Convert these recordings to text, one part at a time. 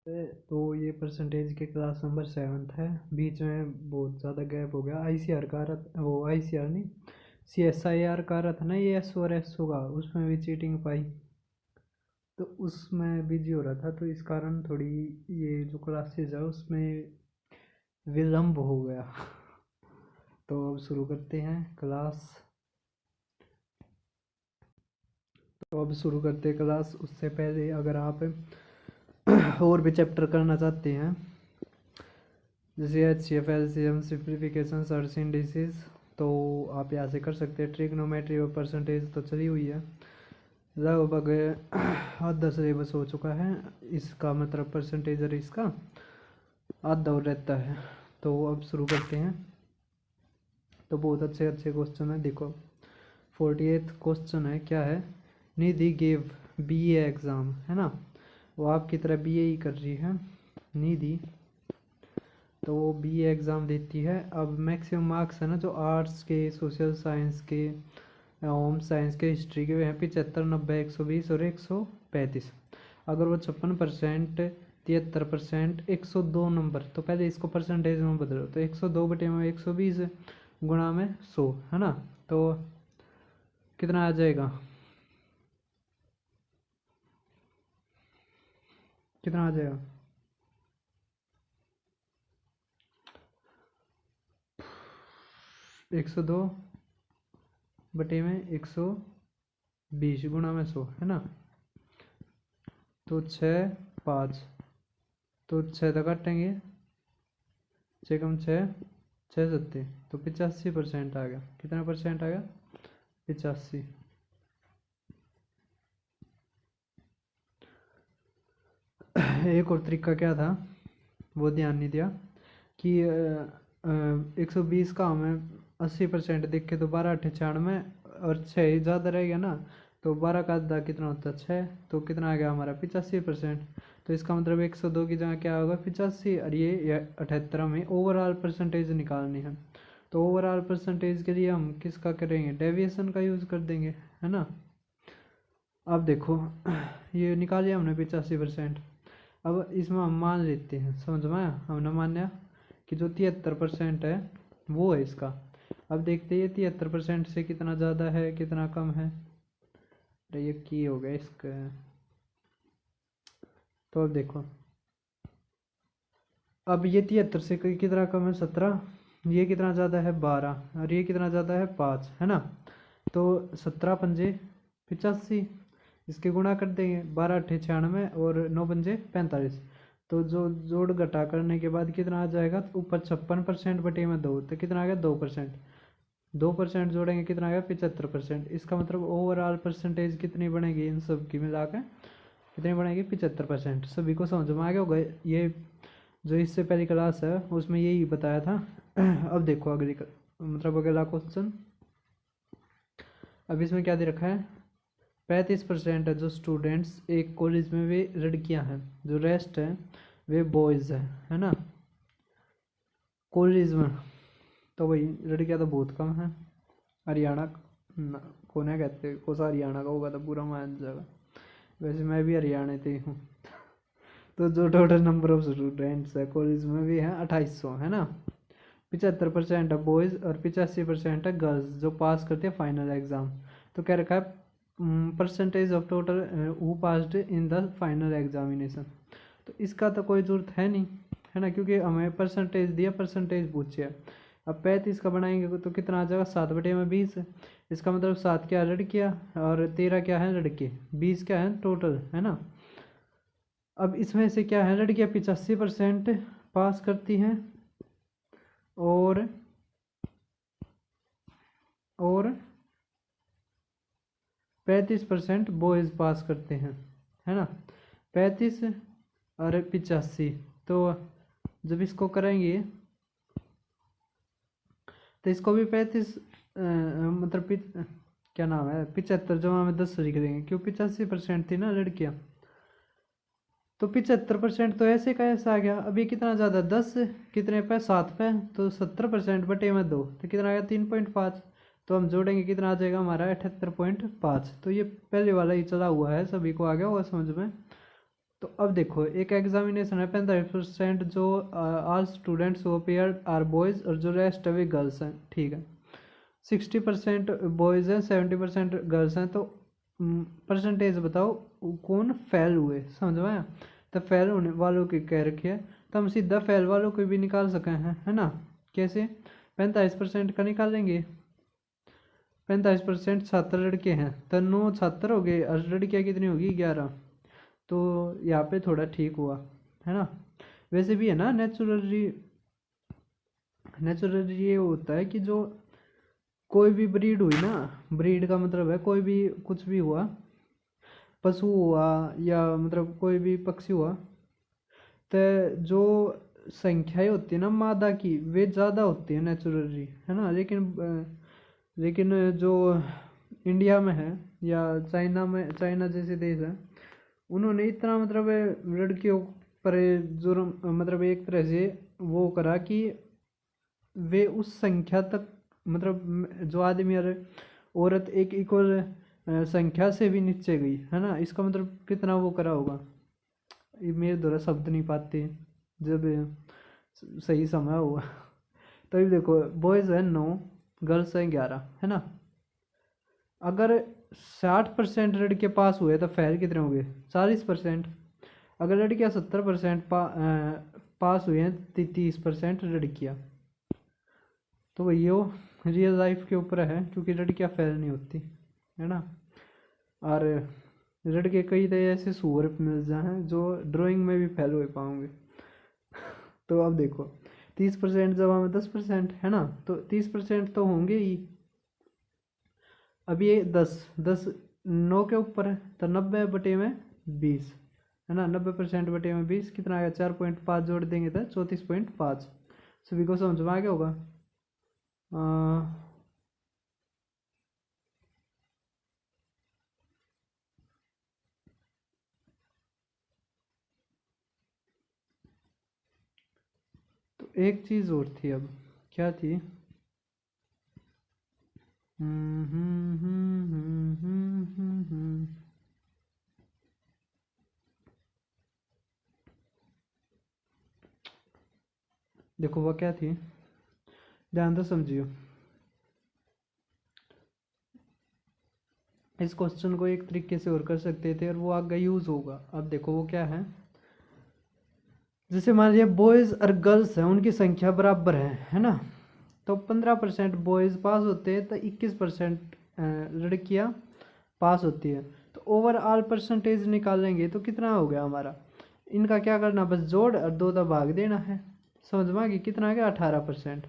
तो ये परसेंटेज के क्लास नंबर 7th है। बीच में बहुत ज़्यादा गैप हो गया। आईसीआर का रहा, वो आईसीआर नहीं, सीएसआईआर का रहा था ना ये, एस और एस होगा, उसमें भी चीटिंग पाई, तो उसमें बिजी हो रहा था, तो इस कारण थोड़ी ये जो क्लासेज है उसमें विलम्ब हो गया। तो अब शुरू करते हैं क्लास। उससे पहले अगर आप और भी चैप्टर करना चाहते हैं, जैसे H C F, L C M, simplification, surds indices, तो आप यहाँ से कर सकते हैं। ट्रिग्नोमेट्री और परसेंटेज तो चली हुई है, लगभग आधा सिलेबस हो चुका है इसका, मतलब परसेंटेज और इसका आधा और रहता है। तो अब शुरू करते हैं। तो बहुत अच्छे अच्छे क्वेश्चन है, देखो 48th क्वेश्चन है, क्या है, निधि गेव बीए एग्ज़ाम, है ना, वो आपकी तरह बीए ही कर रही है निधि, तो वो बीए एग्ज़ाम देती है। अब मैक्सिमम मार्क्स है ना जो आर्ट्स के, सोशल साइंस के, होम साइंस के, हिस्ट्री के, वो हैं 75, 90, 120 और 135। अगर वो 56%, 73%, 102 नंबर, तो पहले इसको परसेंटेज में बदलो, तो 102 बटे में 120 गुणा में 100, है ना, तो कितना आ जाएगा, कितना आ जाएगा, 102 बटे में 120 गुणा में 100, है ना, तो 6, 5, तो 6 तक काटेंगे, 6 कम 6, 6 सत्ते, तो 85% आ गया। कितना परसेंट आ गया, 85। एक और तरीका क्या था, वो ध्यान नहीं दिया कि 120 का हमें 80% देख के, तो 12 8 96, और 6 ज़्यादा रह गया ना, तो 12 का आधा कितना होता है, 6, तो कितना आ गया हमारा 85%। तो इसका मतलब 102 की जगह क्या होगा 85, और ये 78 में ओवरऑल परसेंटेज निकालनी है। तो ओवरऑल परसेंटेज के लिए हम किसका करेंगे, डेविएशन का यूज़ कर देंगे, है ना। अब देखो ये निकाल लिया हमने 85%। अब इसमें हम मान लेते हैं, समझ में आया, हमने माना कि जो 73% है वो है इसका। अब देखते हैं 73% से कितना ज़्यादा है कितना कम है, तो ये की हो गया इसका। तो अब देखो, अब ये 73 से कितना कम है 17, ये कितना ज़्यादा है 12, और ये कितना ज़्यादा है 5, है ना। तो 17 पंजे 85, इसके गुणा कर देंगे, 12 अट्ठे 96 और 9 पंजे 45, तो जो जोड़ घटा करने के बाद कितना आ जाएगा, ऊपर 56% बटे में 2, तो कितना आ गया 2%, 2% जोड़ेंगे कितना आ गया 75%। इसका मतलब ओवरऑल परसेंटेज कितनी बनेगी इन सब की मिला के, कितनी बनेगी 75%। सभी को समझ में आ गया होगा, ये जो इससे पहली क्लास है उसमें यही बताया था। अब देखो अगली मतलब अगला क्वेश्चन, अब इसमें क्या दे रखा है, 35% है जो स्टूडेंट्स एक कॉलेज में वे लड़कियां हैं, जो रेस्ट है वे बॉयज़ है ना, कॉलेज में। तो वही लड़कियां तो बहुत कम है। हरियाणा कौन है कहते, कौन सा हरियाणा का होगा तो पूरा मान जाएगा, वैसे मैं भी हरियाणा से हूँ। तो जो टोटल नंबर ऑफ स्टूडेंट्स है कॉलेज में भी है 2800, है ना। 75% है बॉयज़ और 85% है गर्ल्स जो पास करते हैं फाइनल एग्ज़ाम। तो कह रखा है percentage of total who passed in the final examination. तो इसका तो कोई ज़रूरत है नहीं, है ना, क्योंकि हमें परसेंटेज दिया, परसेंटेज पूछे। अब 35 का बनाएंगे तो कितना आ जाएगा 7 बटे में 20, इसका मतलब 7 क्या है लड़कियाँ और 13 क्या है लड़के, 20 क्या है टोटल, है ना। अब इसमें से क्या है, लड़कियाँ 85% पास करती हैं और 35% बॉयज़ पास करते हैं, है ना। 35 और 85, तो जब इसको करेंगे तो इसको भी 35 मतलब क्या नाम है 75 जमा में 10 लिख देंगे, क्यों 85% थी ना लड़कियाँ, तो 75% तो ऐसे का ऐसा आ गया। अभी कितना ज़्यादा 10 कितने पे 7 पे, तो 70% बटे में 2, तो कितना आ गया 3.5, तो हम जोड़ेंगे कितना आ जाएगा हमारा 78.5। तो ये पहले वाला ही चला हुआ है, सभी को आ गया होगा समझ में। तो अब देखो एक एग्जामिनेशन है 45% जो all students who appear are boys और जो रेस्ट है वे गर्ल्स हैं, ठीक है। 60% बॉयज़ हैं, 70% गर्ल्स हैं, तो परसेंटेज बताओ कौन फेल हुए, समझ में आया। तो फेल होने वालों की कह रखी है, तो हम सीधा फेल वालों को भी निकाल सके हैं, है ना। कैसे? 45% का निकालेंगे। 45% छात्र लड़के हैं तो 9 छात्र हो गए और लड़कियाँ कितनी होगी? 11। तो यहाँ पे थोड़ा ठीक हुआ, है ना। वैसे भी है ना, नेचुरली ये होता है कि जो कोई भी ब्रीड हुई ना, ब्रीड का मतलब है कोई भी कुछ भी हुआ, पशु हुआ या मतलब कोई भी पक्षी हुआ, तो जो संख्याएं होती है ना मादा की वे ज़्यादा होती है नेचुरली, है ना। लेकिन जो इंडिया में है या चाइना जैसे देश है, उन्होंने इतना मतलब लड़कियों पर जुर्म मतलब एक तरह से वो करा कि वे उस संख्या तक मतलब जो आदमी और औरत एक इक्वल संख्या से भी नीचे गई, है ना। इसका मतलब कितना वो करा होगा, ये मेरे द्वारा शब्द नहीं पाते जब सही समय हुआ। तो ये देखो बॉयज़ है 9, गर्ल्स है 11, है ना। अगर 60% लड़के पास हुए तो फेल कितने हो गए? 40%। अगर लड़कियां 70% पास हुए हैं तो 30% लड़कियां। तो वही हो रियल लाइफ के ऊपर है, क्योंकि लड़कियां फेल नहीं होती, है ना। और लड़के कई तरह ऐसे सूअर मिल जाए जो ड्राइंग में भी फेल हो पाओगे। तो अब देखो 30% जमा में 10%, है ना, तो 30% तो होंगे ही। अब ये 10 9 के ऊपर है तो 90/20, है ना। 90% बटे में 20 कितना आएगा? 4.5 जोड़ देंगे तो 34.5। सभी को समझ में आ गया होगा। तो एक चीज़ और थी, अब क्या थी? देखो वो क्या थी, ध्यान तो समझियो। इस क्वेश्चन को एक तरीके से और कर सकते थे और वो आगे यूज होगा। अब देखो वो क्या है, जैसे मान लीजिए बॉयज़ और गर्ल्स हैं, उनकी संख्या बराबर है ना। तो 15% बॉयज़ पास होते हैं तो 21% लड़कियां पास होती है। तो ओवरऑल परसेंटेज निकालेंगे तो कितना हो गया हमारा? इनका क्या करना, बस जोड़ और 2 का भाग देना है। समझ में आ गया? कितना आ गया? 18%।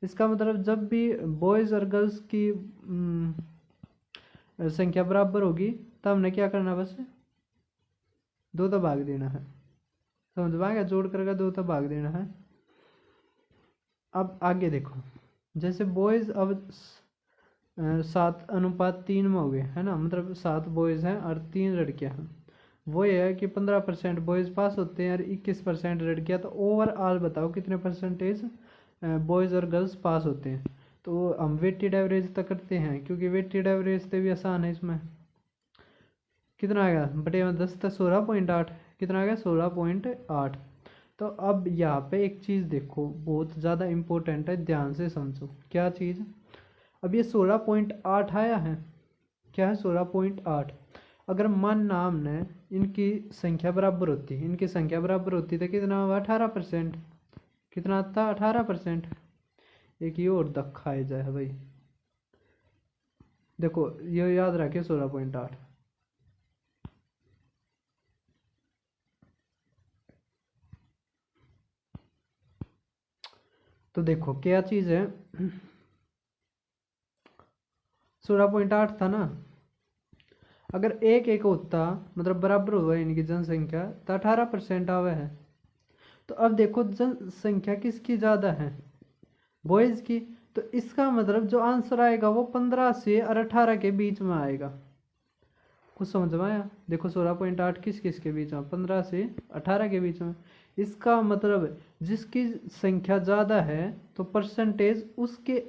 इसका मतलब जब भी बॉयज़ और गर्ल्स की संख्या बराबर होगी तब हमने क्या करना, बस 2 का भाग देना है। समझ में आ गया? जोड़ करके 2 का भाग देना है। अब आगे देखो, जैसे बॉयज़ अब 7:3 में हो गए, है ना। मतलब 7 बॉयज़ हैं और 3 लड़कियां हैं। वो ये है कि 15% बॉयज़ पास होते हैं और 21% लड़कियां। तो ओवरऑल बताओ कितने परसेंटेज बॉयज़ और गर्ल्स पास होते हैं। तो हम वेटेड एवरेज तक करते हैं, क्योंकि वेटेड एवरेज से भी आसान है। इसमें कितना आ गया? बटे में 10 था 16.8। कितना आ गया? 16.8। तो अब यहाँ पे एक चीज़ देखो बहुत ज़्यादा इम्पोर्टेंट है, ध्यान से समझो। क्या चीज़? अब ये 16.8 आया है, क्या है? 16.8। अगर मान नाम ने इनकी संख्या बराबर होती, तो कितना होगा? 18%। कितना आता? 18%। एक ये और दखा जाए भाई, देखो ये याद रखिए 16.8। तो देखो क्या चीज़ है, 16.8 था ना। अगर एक एक होता मतलब बराबर हुआ इनकी जनसंख्या तो 18% आवे है। तो अब देखो जनसंख्या किसकी ज़्यादा है? बॉयज़ की। तो इसका मतलब जो आंसर आएगा वो 15 से और 18 के बीच में आएगा। कुछ समझ में आया? देखो 16.8 किस किस के बीच में? 15 से 18 के बीच में। इसका मतलब जिसकी संख्या ज़्यादा है तो परसेंटेज उसके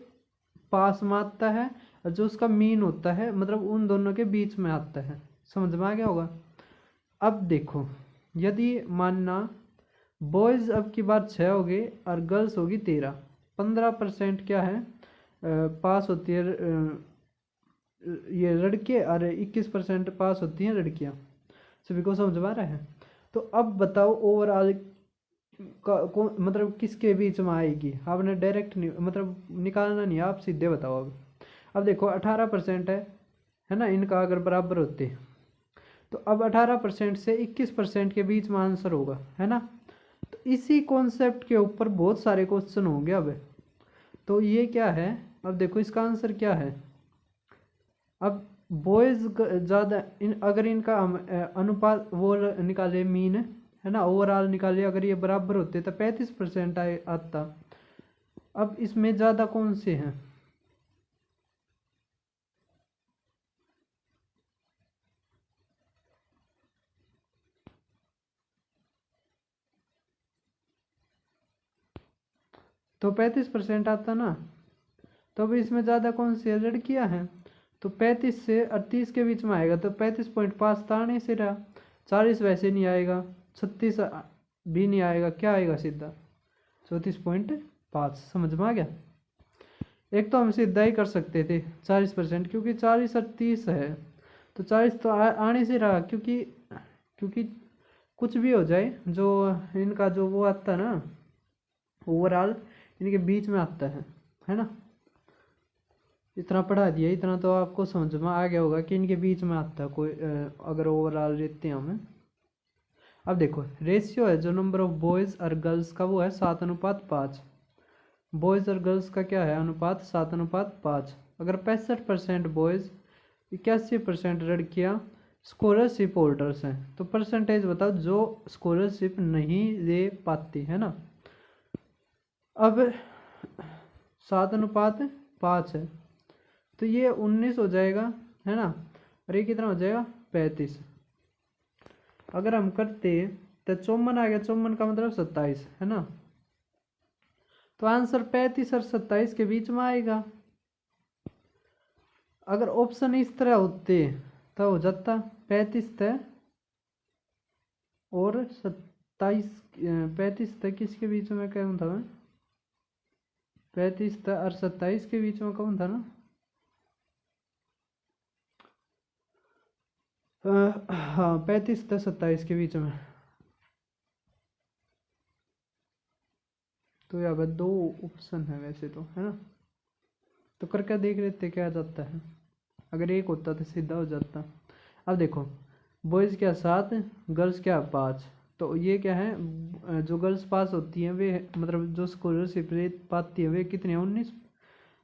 पास में आता है, और जो उसका मीन होता है मतलब उन दोनों के बीच में आता है। समझ में आ गया होगा? अब देखो यदि मानना बॉयज़ अब की बार 6 हो गए और गर्ल्स होगी 13, 15% क्या है पास होती है ये लड़के और 21% पास होती हैं लड़कियां। सभी को समझ में आ रहा है? तो अब बताओ ओवरऑल मतलब किसके बीच में आएगी? आपने डायरेक्ट नहीं मतलब निकालना नहीं, आप सीधे बताओ। अब देखो 18% है ना, इनका अगर बराबर होते तो अब 18% से 21% के बीच में आंसर होगा, है ना। तो इसी कॉन्सेप्ट के ऊपर बहुत सारे क्वेश्चन होंगे अब। तो ये क्या है, अब देखो इसका आंसर क्या है। अब बॉयज़ ज़्यादा अगर इनका हम अनुपात वो निकाले मीन, है ना, ओवरऑल निकाले, अगर ये बराबर होते तो 35% आता। अब इसमें ज़्यादा कौन से हैं? तो 35% आता ना। तो अब इसमें ज़्यादा कौन सी है? लड़कियां हैं। तो 35 से 38 के बीच में आएगा तो 35.5 ताने से रहा। 40 वैसे नहीं आएगा, 36 भी नहीं आएगा, क्या आएगा सीधा 34.5। समझ में आ गया? एक तो हम सीधा ही कर सकते थे 40%, क्योंकि 40 और 30 है तो 40 तो आने से रहा, क्योंकि क्योंकि कुछ भी हो जाए जो इनका जो वो आता है ना ओवरऑल इनके बीच में आता है ना। इतना पढ़ा दिया, इतना तो आपको समझ में आ गया होगा कि इनके बीच में आता है कोई अगर ओवरऑल लेते हैं हमें। अब देखो रेशियो है जो नंबर ऑफ बॉयज़ और गर्ल्स का, वो है 7:5। बॉयज़ और गर्ल्स का क्या है अनुपात? 7:5। अगर 65% बॉयज़ 81% लड़कियां स्कॉलरशिप होल्डर्स हैं तो परसेंटेज बताओ जो स्कॉलरशिप नहीं ले पाती, है ना। अब 7:5 है तो ये 19 हो जाएगा, है ना, और ये कितना हो जाएगा 35। अगर हम करते तो 54 आ गया, 54 का मतलब 27, है ना। तो आंसर 35 और 27 के बीच में आएगा। अगर ऑप्शन इस तरह होते तो हो जाता 35 तय और 27, 35 तक किसके बीच में कौन था? 35 तक और 27 के बीच में कौन था ना? हाँ 35 से 27 के बीच में। तो यहाँ पर 2 ऑप्शन है वैसे तो, है ना। तो करके देख लेते क्या जाता है। अगर एक होता तो सीधा हो जाता। अब देखो बॉयज़ क्या 7, गर्ल्स क्या 5। तो ये क्या है जो गर्ल्स पास होती हैं वे मतलब जो स्कॉलरशिप ले पाती है वे कितने 19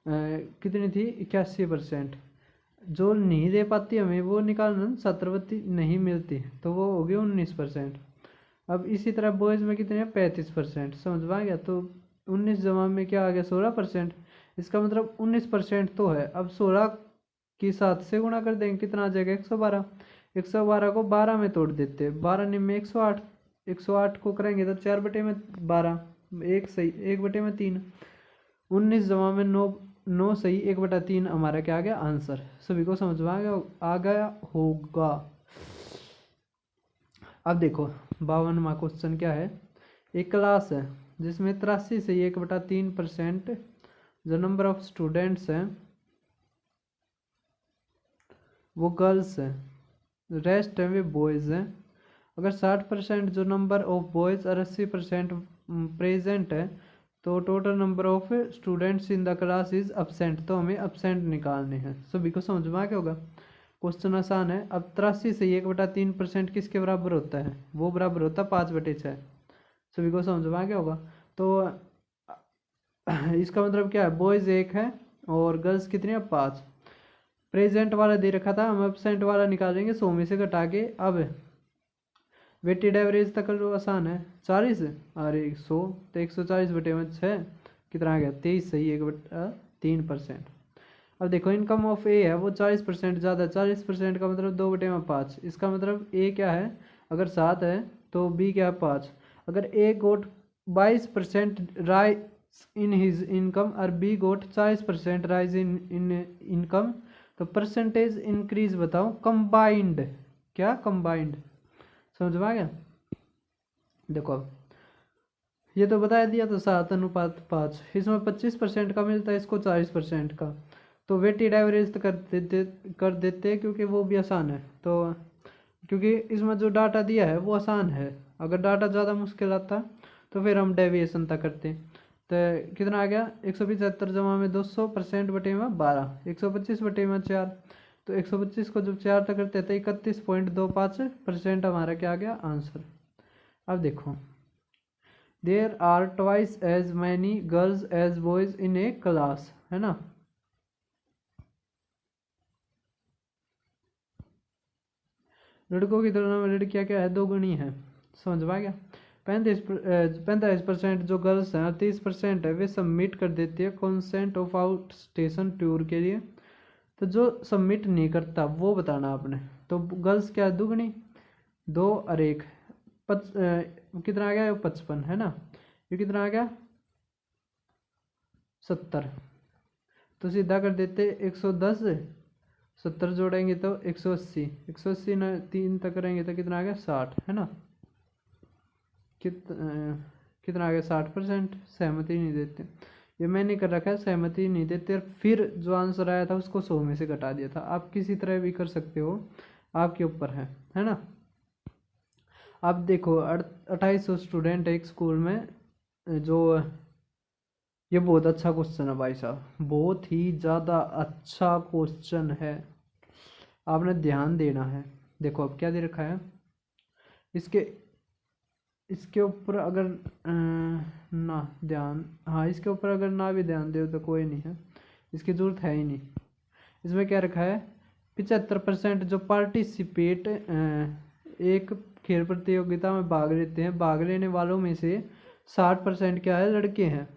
कितनी थी 81%। जो नहीं दे पाती हमें वो निकालना, छात्रवृत्ति नहीं मिलती तो वो हो गई 19%। अब इसी तरह बॉयज़ में कितने हैं 35%। समझ में आ गया? तो 19 जमा में क्या आ गया 16%। इसका मतलब 19% तो है। अब 16 की 7 से गुणा कर देंगे, कितना आ जाएगा 112। 112 को 12 में तोड़ देते, 12 में 108, 108 को करेंगे तो 4/12, एक सही 1/3। 19 जमा में 9, 9 सही 1/3 हमारा क्या आ गया आंसर। सभी को समझ में आ गया होगा। अब देखो 52वां क्वेश्चन क्या है। एक क्लास है जिसमें 83 से 1/3% जो नंबर ऑफ स्टूडेंट्स हैं वो गर्ल्स हैं, रेस्ट है वे बॉयज़ हैं। अगर 60% जो नंबर ऑफ बॉयज़ और 80% प्रेजेंट है तो total number of students in the class is absent. तो हमें अपसेंट निकालने हैं। सभी को समझ में आ गया होगा। क्वेश्चन आसान है। अब 83 से 1/3% किसके बराबर होता है? वो बराबर होता है 5/6। सभी को समझ में आ गया होगा। तो इसका मतलब क्या है बॉयज़ 1 है और गर्ल्स कितनी है 5। प्रेजेंट वाला दे रखा था, हम एब्सेंट वाला निकालेंगे 100 में से घटा के। अब वेटेड एवरेज तक लो, आसान है 40 अरे 100 तो 140/6 कितना आ गया 23 सही 1/3%। अब देखो इनकम ऑफ ए है वो 40% ज़्यादा, 40% का मतलब 2/5। इसका मतलब ए क्या है अगर 7 है तो बी क्या है 5। अगर A got 22% rise in his income और B got 40% rise in income तो परसेंटेज इंक्रीज बताओ कंबाइंड। क्या कंबाइंड? समझ में आ गया? देखो अब ये तो बता दिया, तो 7:5, इसमें 25% का मिलता है, इसको 40% का। तो वेटेड एवरेज तो कर देते क्योंकि वो भी आसान है। तो क्योंकि इसमें जो डाटा दिया है वो आसान है, अगर डाटा ज़्यादा मुश्किल आता तो फिर हम डेविएशन तक करते। तो कितना आ गया, 175 जमा में 200% बटे में 12, 125 बटे में 4। तो 125 को जब 4 तक करते तो 31.25% हमारा क्या आ गया आंसर। अब देखो, there are twice as many girls as boys in a class, है ना। लड़कों की तुलना में लड़कियां क्या है, 2 गुनी है। समझ में आ गया। 45% जो गर्ल्स हैं और 30% है वे सबमिट कर देती है consent of outstation tour के लिए। तो जो सबमिट नहीं करता वो बताना आपने। तो गर्ल्स क्या है, दुगनी, 2 और 1, कितना आ गया, 55 है ना। ये कितना आ गया, 70। तो सीधा कर देते 110, 70 जोड़ेंगे तो 180, 180 न 3 तक करेंगे तो कितना आ गया, 60, है ना। कितना आ गया, 60%। सहमति नहीं देते, ये मैंने कर रखा है, सहमति नहीं देते। और फिर जो आंसर आया था उसको 100 में से घटा दिया था। आप किसी तरह भी कर सकते हो, आपके ऊपर है ना। अब देखो 2800 स्टूडेंट है एक स्कूल में, जो ये बहुत अच्छा क्वेश्चन है भाई साहब, बहुत ही ज़्यादा अच्छा क्वेश्चन है, आपने ध्यान देना है। देखो अब क्या दे रखा है, इसके इसके ऊपर अगर ना ध्यान, हाँ इसके ऊपर अगर ना भी ध्यान दे तो कोई नहीं है, इसकी ज़रूरत है ही नहीं। इसमें क्या रखा है, 75% जो पार्टिसिपेट एक खेल प्रतियोगिता में भाग लेते हैं, भाग लेने वालों में से 60% क्या है, लड़के हैं।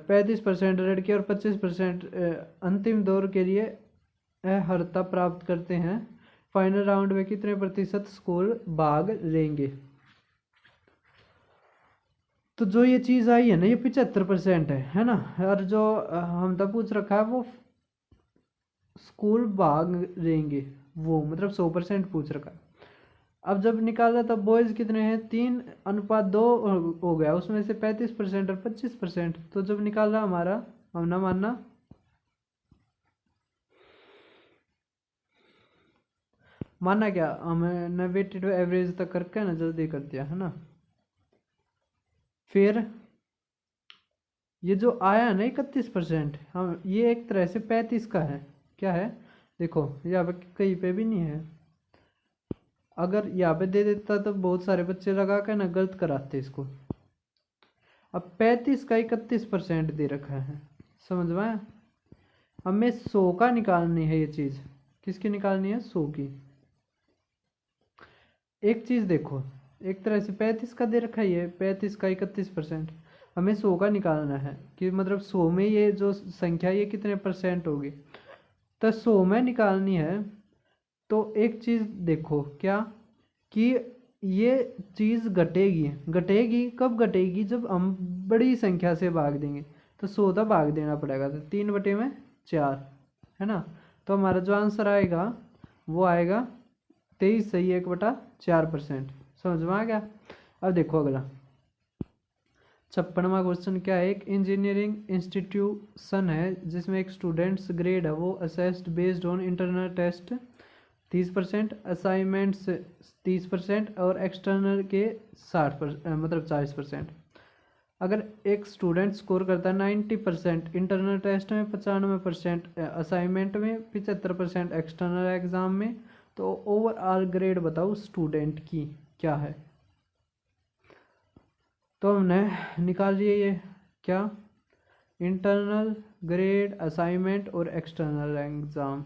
35% लड़के और 25% अंतिम दौर के लिए अर्हता प्राप्त करते हैं। फाइनल राउंड में कितने प्रतिशत स्कूल भाग लेंगे। तो जो ये चीज़ आई है ना, ये 75% है ना। और जो हम तब पूछ रखा है वो स्कूल भाग लेंगे, वो मतलब 100% पूछ रखा है। अब जब निकाला तब बॉयज़ कितने हैं, 3:2 हो गया, उसमें से 35% और 25%। तो जब निकाला हमारा, हम ना मानना, माना क्या, हमने वेटेड एवरेज तक करके ना जल्दी कर दिया, है ना। फिर ये जो आया ना 31%, हम ये एक तरह से 35 का है, क्या है, देखो यहाँ पे कहीं पे भी नहीं है। अगर यहाँ पे दे देता तो बहुत सारे बच्चे लगा के ना गलत कराते इसको। अब 35 का 31% दे रखा है, समझ में आया। हमें 100 का निकालनी है, ये चीज़ किसकी निकालनी है, 100 की। एक चीज़ देखो, एक तरह से 35 का दे रखा है, ये 35 का 31%, हमें 100 का निकालना है कि मतलब 100 में ये जो संख्या ये कितने परसेंट होगी। तो 100 में निकालनी है। तो एक चीज़ देखो क्या, कि ये चीज़ घटेगी, घटेगी कब घटेगी, जब हम बड़ी संख्या से भाग देंगे। तो 100 का भाग देना पड़ेगा, तो 3/4, है ना। तो हमारा जो आंसर आएगा वो आएगा 23 सही 1/4%। समझ में आ गया। अब देखो अगला 56वां क्वेश्चन क्या है, एक इंजीनियरिंग इंस्टीट्यूशन है जिसमें एक स्टूडेंट्स ग्रेड है वो assessed based on internal test 30%, assignments 30% और एक्सटर्नल के 60% मतलब 40%। अगर एक स्टूडेंट स्कोर करता है 90% इंटरनल टेस्ट में, 95% असाइनमेंट में, 75% एक्सटर्नल एग्जाम में, तो ओवरऑल ग्रेड बताओ स्टूडेंट की क्या है। तो हमने निकाल लिए ये क्या, इंटरनल ग्रेड, असाइनमेंट और एक्सटर्नल एग्ज़ाम,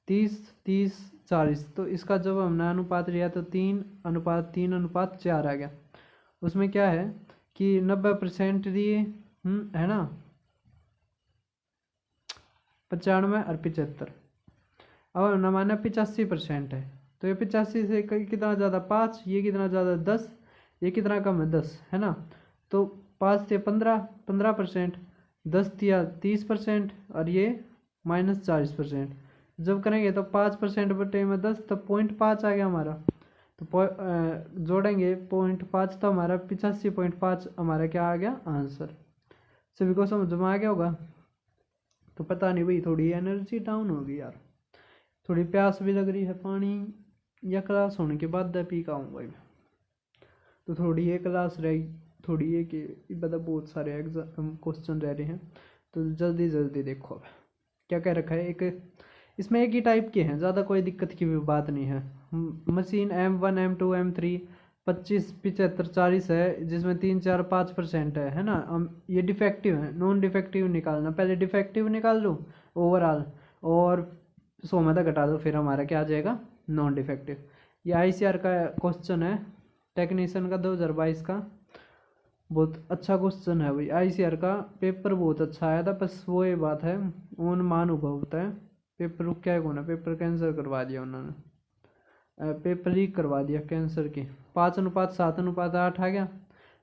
30-30-40। तो इसका जब हमने अनुपात लिया तो 3:3:4 आ गया। उसमें क्या है कि 90% दिए, है ना, 95 और 75। अब हमने माना 85% है, तो ये 85 से कितना ज़्यादा 5, ये कितना ज़्यादा 10, ये कितना कम है 10, है ना। तो 5 से 15%, 10 दिया 30% और ये -40%। जब करेंगे तो 5% बटे में 10, तो 0.5 आ गया हमारा। तो जोड़ेंगे 0.5 तो हमारा 85.5 हमारा क्या आ गया आंसर। सभी को समझ में आ गया होगा। तो पता नहीं भाई, थोड़ी एनर्जी डाउन होगी यार, थोड़ी प्यास भी लग रही है, पानी या क्लास होने के बाद पी का हूँ भाई। तो थोड़ी ये क्लास रही, थोड़ी ये कि मतलब बहुत सारे एग्जाम क्वेश्चन रह रहे हैं, तो जल्दी जल्दी देखो। अब क्या कह रखा है, एक इसमें एक ही टाइप के हैं, ज़्यादा कोई दिक्कत की भी बात नहीं है। मशीन M1 M2 M3 25 75 40 है, जिसमें 3 4 5% है ना। ये डिफेक्टिव है, नॉन डिफेक्टिव निकालना, पहले डिफेक्टिव निकाल लो ओवरऑल और 100 में घटा दो, फिर हमारा क्या आ जाएगा नॉन डिफेक्टिव। ये ICR का क्वेश्चन है, टेक्नीशियन का 2022 का। बहुत अच्छा क्वेश्चन है भाई, ICR का पेपर बहुत अच्छा आया था। बस वो ये बात है, ओन मान उभा होता है, पेपर रुक क्या है, पेपर कैंसिल करवा दिया उन्होंने, पेपर लीक करवा दिया कैंसर के। 5:7:8 आ गया।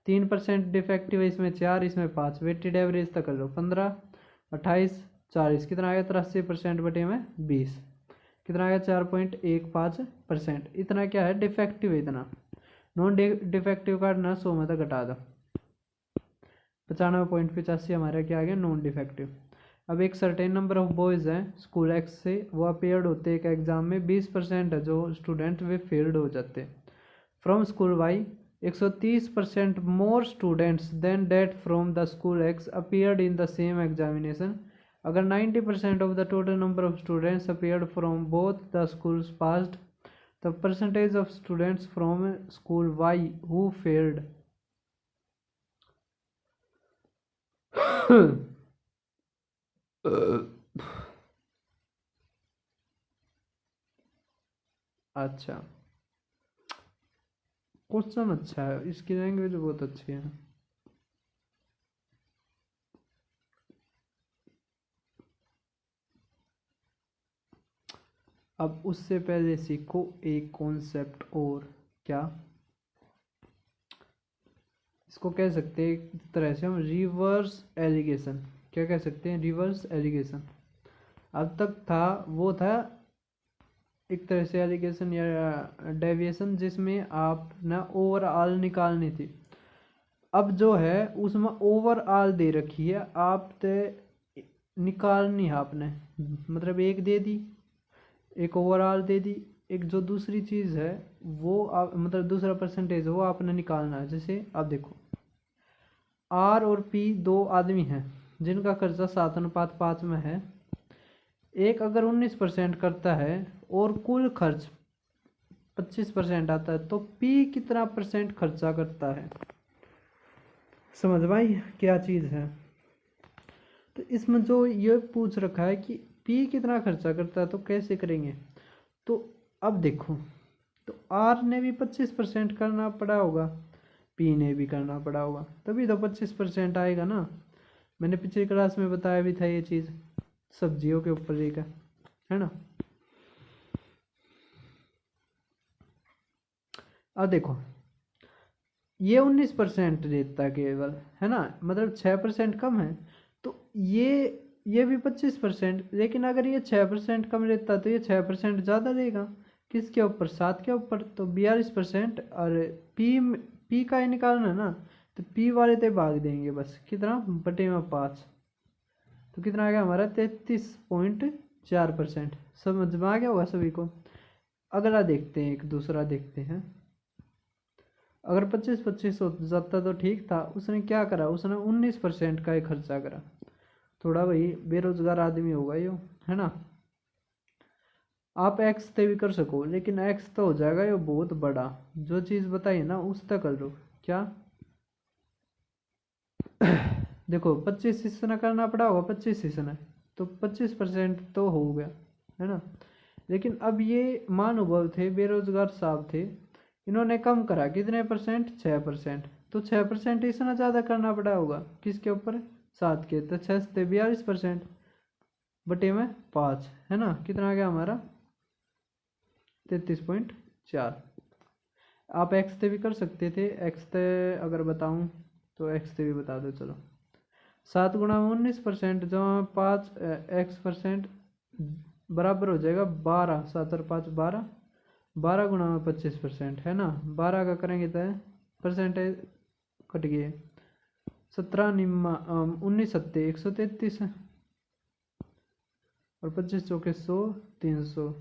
3% डिफेक्टिव है इसमें, 4 इसमें 5, वेटेड एवरेज तक कर लो 15 28 40, कितना आ गया 83% बटे में 20, कितना आ गया 4.15%। इतना क्या है डिफेक्टिव है, इतना नॉन डिफेक्टिव काटना 100 में तक घटा दो, 95.85 हमारा क्या आ गया नॉन डिफेक्टिव। अब एक सर्टेन नंबर ऑफ बॉयज़ हैं स्कूल एक्स से, वो अपेयर्ड होते एक एग्जाम में, 20% है जो स्टूडेंट वे फेल्ड हो जाते। From school Y 130% more students than that from the school X appeared in the same examination. अगर 90% of the total number of students appeared from both the schools passed, the percentage of students from school Y who failed. अच्छा, question अच्छा है, इसकी language बहुत अच्छी है। अब उससे पहले सीखो एक कॉन्सेप्ट और, क्या इसको कह सकते हैं एक तरह से हम रिवर्स एलिगेशन। क्या कह सकते हैं रिवर्स एलिगेशन। अब तक था वो था एक तरह से एलिगेशन या डेविएशन, जिसमें आप ना ओवरऑल निकालनी थी। अब जो है उसमें ओवरऑल दे रखी है, आप निकालनी है आपने, मतलब एक दे दी, एक ओवरऑल दे दी, एक जो दूसरी चीज़ है वो आप मतलब दूसरा परसेंटेज वो आपने निकालना है। जैसे आप देखो R और P दो आदमी हैं जिनका खर्चा 7:5 में है। एक अगर 19% करता है और कुल खर्च 25% आता है, तो P कितना परसेंट खर्चा करता है। समझ भाई क्या चीज़ है। तो इसमें जो ये पूछ रखा है कि P कितना खर्चा करता है, तो कैसे करेंगे। तो अब देखो, तो R ने भी 25% करना पड़ा होगा, P ने भी करना पड़ा होगा, तभी तो 25% आएगा ना। मैंने पिछली क्लास में बताया भी था ये चीज़, सब्जियों के ऊपर लेकर, है ना। अब देखो ये 19% देता है केवल, है ना, मतलब 6% कम है। तो ये भी 25%, लेकिन अगर ये 6% कम देता तो ये 6% ज़्यादा देगा। किसके ऊपर 7 के ऊपर, तो 42%। और पी का ही निकालना है ना, तो पी वाले तो भाग देंगे बस, कितना बटे में 5, तो कितना आ गया हमारा 33.4%। समझ में आ गया होगा सभी को। अगला देखते हैं, एक दूसरा देखते हैं। अगर 25-25 हो जाता तो ठीक था, उसने क्या करा, उसने 19% का ही खर्चा करा। थोड़ा भाई बेरोजगार आदमी होगा यो, है ना। आप एक्स पे भी कर सको, लेकिन एक्स तो हो जाएगा ये बहुत बड़ा, जो चीज़ बताइए ना उस तक कर लो। क्या देखो 25 हिस्सा ना करना पड़ा होगा, 25 हिस्सा ना, तो 25% तो हो गया, है ना। लेकिन अब ये महानुभाव थे, बेरोजगार साहब थे, इन्होंने कम करा कितने परसेंट, 6%। तो 6% इसना ज़्यादा करना पड़ा होगा किसके ऊपर, 7 के, तो 6 से 42% बटे में 5, है ना, कितना आ गया हमारा 33.4। आप एक्स से भी कर सकते थे, एक्स से अगर बताऊं तो एक्स से भी बता दो चलो। 7 गुणा 19%, जो 5 x% बराबर हो जाएगा 12, 7 और 5 12, 12 गुणा में 25% है ना, 12 का करेंगे तो परसेंटेज कट गए, 17 निम्मा 19 सत्ते 133 है, और 25 चौके 100 300,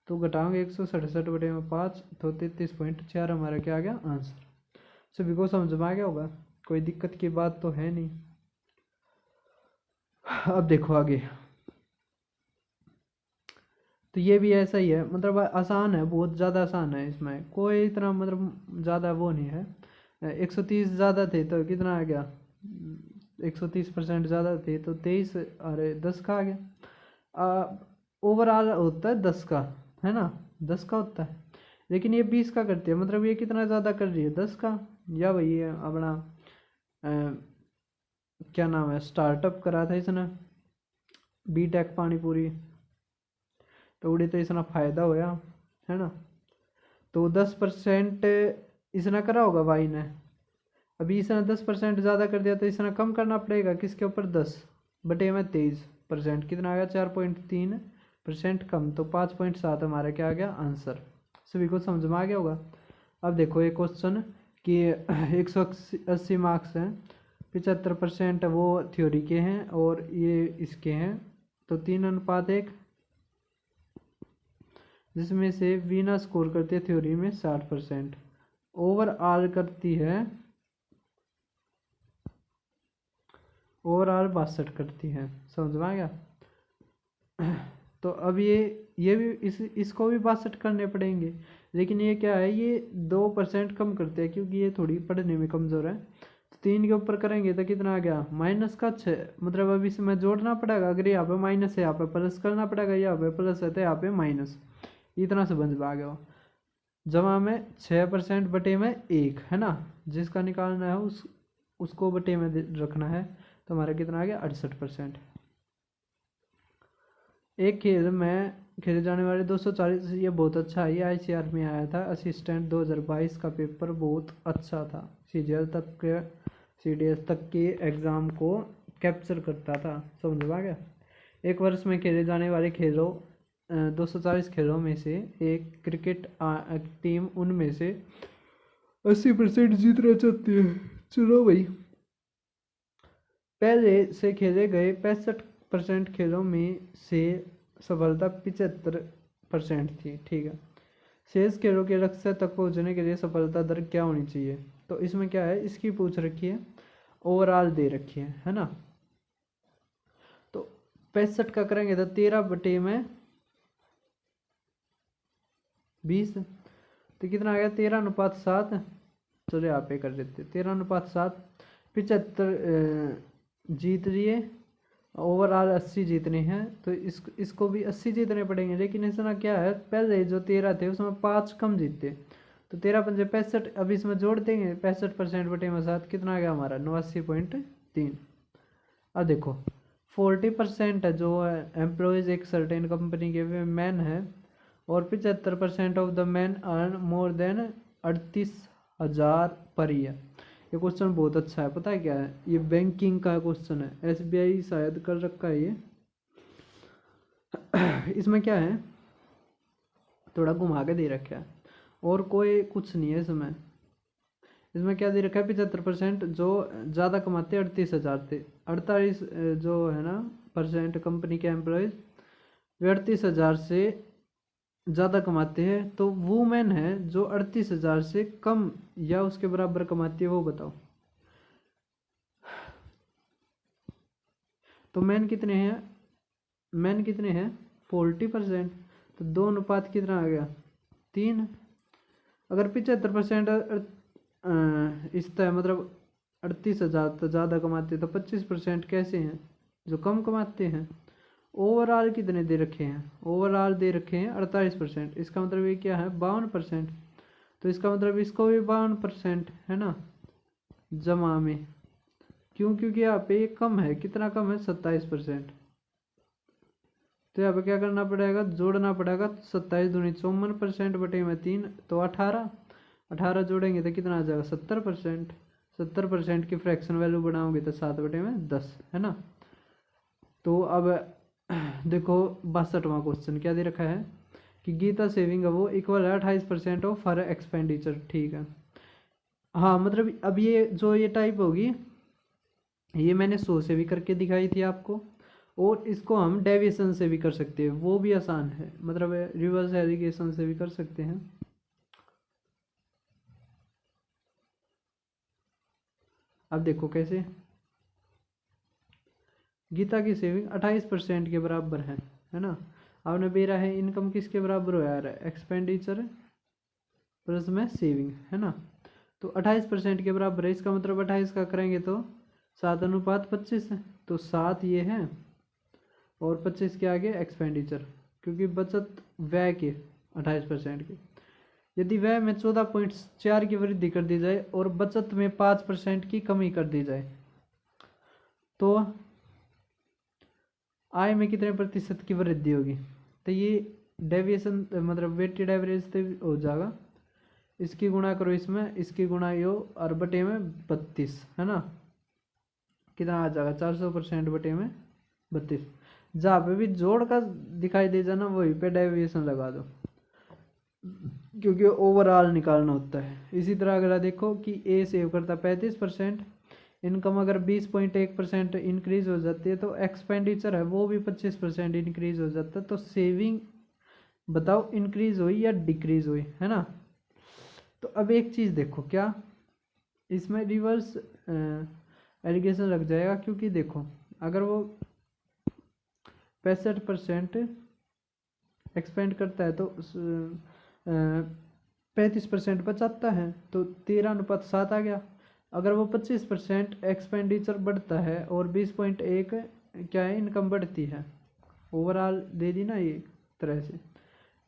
तो घटाओगे 167/5 तो 33.4 हमारा क्या आ गया आंसर। सभी को समझ में आ गया होगा, कोई दिक्कत की बात तो है नहीं। अब देखो आगे, तो ये भी ऐसा ही है, मतलब आसान है, बहुत ज़्यादा आसान है, इसमें कोई इतना मतलब ज़्यादा वो नहीं है। 130 ज़्यादा थे तो कितना आ गया, 130% ज़्यादा थे तो 23, अरे 10 का आ गया। ओवरऑल होता है 10 का, है ना, 10 का होता है, लेकिन ये 20 का करती है, मतलब ये कितना ज़्यादा कर रही है 10 का। या वही है अपना क्या नाम है, स्टार्टअप करा था इसने बीटेक पानीपुरी, तो उड़े तो इसना फायदा होया, है ना। तो 10% इसने करा होगा भाई ने, अभी इसने 10% ज़्यादा कर दिया तो इसने कम करना पड़ेगा किसके ऊपर, 10/23%, कितना आ गया 4.3% कम, तो 5.7 हमारा क्या आ गया आंसर। सभी को समझ में आ गया होगा। अब देखो एक क्वेश्चन कि 180 मार्क्स हैं, 75% वो थ्योरी के हैं और ये इसके हैं, तो 3:1, जिसमें से वीना स्कोर करती है थ्योरी में 60%, ओवरऑल करती है, ओवरऑल 62 करती है। समझ में आ गया। तो अब ये भी इसको भी 62 करने पड़ेंगे, लेकिन ये क्या है, ये 2% कम करते हैं क्योंकि ये थोड़ी पढ़ने में कमज़ोर है। तो 3 के ऊपर करेंगे तो कितना आ गया -6, मतलब अब इसमें जोड़ना पड़ेगा, अगर यहाँ पे माइनस है यहाँ पे प्लस करना पड़ेगा, यहाँ पे प्लस है तो यहाँ पे माइनस, इतना से बन आ गया। जमा में 6% बटे में 1, है ना, जिसका निकालना है उसको बटे में रखना है, तो हमारा कितना आ गया 68%। एक खेल में खेले जाने वाले 240, ये बहुत अच्छा है, ये ICR में आया था, असिस्टेंट 2022 का पेपर बहुत अच्छा था, CDS तक के एग्ज़ाम को कैप्चर करता था। समझ में आ गया। एक वर्ष में खेले जाने वाले खेलों 240 खेलों में से एक क्रिकेट टीम उनमें से 80% जीतना चाहती है। चलो भाई, पहले से खेले गए 65% खेलों में से सफलता 75% थी, ठीक है। शेष खेलों के लक्ष्य तक पहुंचने के लिए सफलता दर क्या होनी चाहिए, तो इसमें क्या है, इसकी पूछ रखी है, ओवरऑल दे रखी है ना। तो 65 का करेंगे तो 13 बटे में 20, तो कितना आ गया 13:7, चलो यहाँ पे कर देते 13:7, 75 जीत लिए, ओवरऑल 80 जीतने हैं, तो इसको भी 80 जीतने पड़ेंगे, लेकिन इसमें क्या है, पहले जो 13 थे उसमें 5 कम जीते, तो 13 पंजे 65, अब इसमें जोड़ देंगे 65% बटे में 7, कितना आ गया हमारा 89.3। अब देखो 40% है जो एम्प्लॉयज़ एक सर्टेन कंपनी के वे मैन है, और 75% of the man earn more than 38,000 per year. ये क्वेश्चन बहुत अच्छा है, पता है क्या है, ये बैंकिंग का क्वेश्चन है, SBI शायद कर रखा है ये। इसमें क्या है, थोड़ा घुमा के दे रखा है, और कोई कुछ नहीं है इसमें। इसमें क्या दे रखा है, 75% जो ज़्यादा कमाते 38,000 थे, 48 जो है ना % कंपनी के एम्प्लॉयज़ वे 38,000 से ज़्यादा कमाते हैं, तो वुमेन है जो 38,000 से कम या उसके बराबर कमाती है, वो बताओ। तो मैन कितने हैं, मैन कितने हैं 40%, तो 2 अनुपात कितना आ गया 3। अगर 75% इस तरह मतलब 38,000 तो ज़्यादा कमाते हैं, तो 25% कैसे हैं जो कम कमाते हैं। ओवरऑल कितने दे रखे हैं, ओवरऑल दे रखे हैं 48%, इसका मतलब ये क्या है 52%, तो इसका मतलब इसको भी 52% है ना जमा में, क्यों, क्योंकि यहाँ पे ये कम है, कितना कम है 27%, तो यहाँ पे क्या करना पड़ेगा, जोड़ना पड़ेगा, 27 दूनी 54% बटे में 3, तो 18 जोड़ेंगे तो कितना आ जाएगा 70%, 70% की फ्रैक्शन वैल्यू बनाओगे तो 7 बटे में 10, है ना। तो अब देखो 62वां क्वेश्चन क्या दे रखा है, कि गीता सेविंग है वो इक्वल है 28% ऑफ हर एक्सपेंडिचर। ठीक है, हाँ मतलब अब ये जो ये टाइप होगी ये मैंने 100 से भी करके दिखाई थी आपको, और इसको हम डेविएशन से भी कर सकते हैं, वो भी आसान है, मतलब रिवर्स एलिगेशन से भी कर सकते हैं। अब देखो कैसे, गीता की सेविंग 28% के बराबर है ना। आपने बेरा है इनकम किसके बराबर हो यार, एक्सपेंडिचर प्लस में सेविंग, है ना। तो 28% के बराबर है, इसका मतलब 28 का करेंगे तो 7:25 है, तो 7 ये है और 25 के आगे एक्सपेंडिचर, क्योंकि बचत व्यय के 28% के। यदि व्यय में 14.4 की वृद्धि कर दी जाए और बचत में 5% की कमी कर दी जाए तो आय में कितने प्रतिशत की वृद्धि होगी। तो ये डेविएशन मतलब वेटेड एवरेज से हो जाएगा, इसकी गुणा करो इसमें, इसकी गुणा यो और बटे में 32, है ना। कितना आ जाएगा 400% बटे में 32। जहाँ पे भी जोड़ का दिखाई दे जाना वहीं पे डेविएशन लगा दो, क्योंकि ओवरऑल निकालना होता है। इसी तरह अगर देखो कि ए सेव करता 35%, इनकम अगर 20.1% इंक्रीज हो जाती है तो एक्सपेंडिचर है वो भी 25% इंक्रीज हो जाता है। तो सेविंग बताओ इंक्रीज हुई या डिक्रीज हुई, है ना। तो अब एक चीज़ देखो, क्या इसमें रिवर्स एलिगेशन लग जाएगा, क्योंकि देखो अगर वो 65% एक्सपेंड करता है तो 35% बचाता है, तो 13:7 आ गया। अगर वो 25% एक्सपेंडिचर बढ़ता है और 20.1 क्या है इनकम बढ़ती है, ओवरऑल दे दी ना ये तरह से।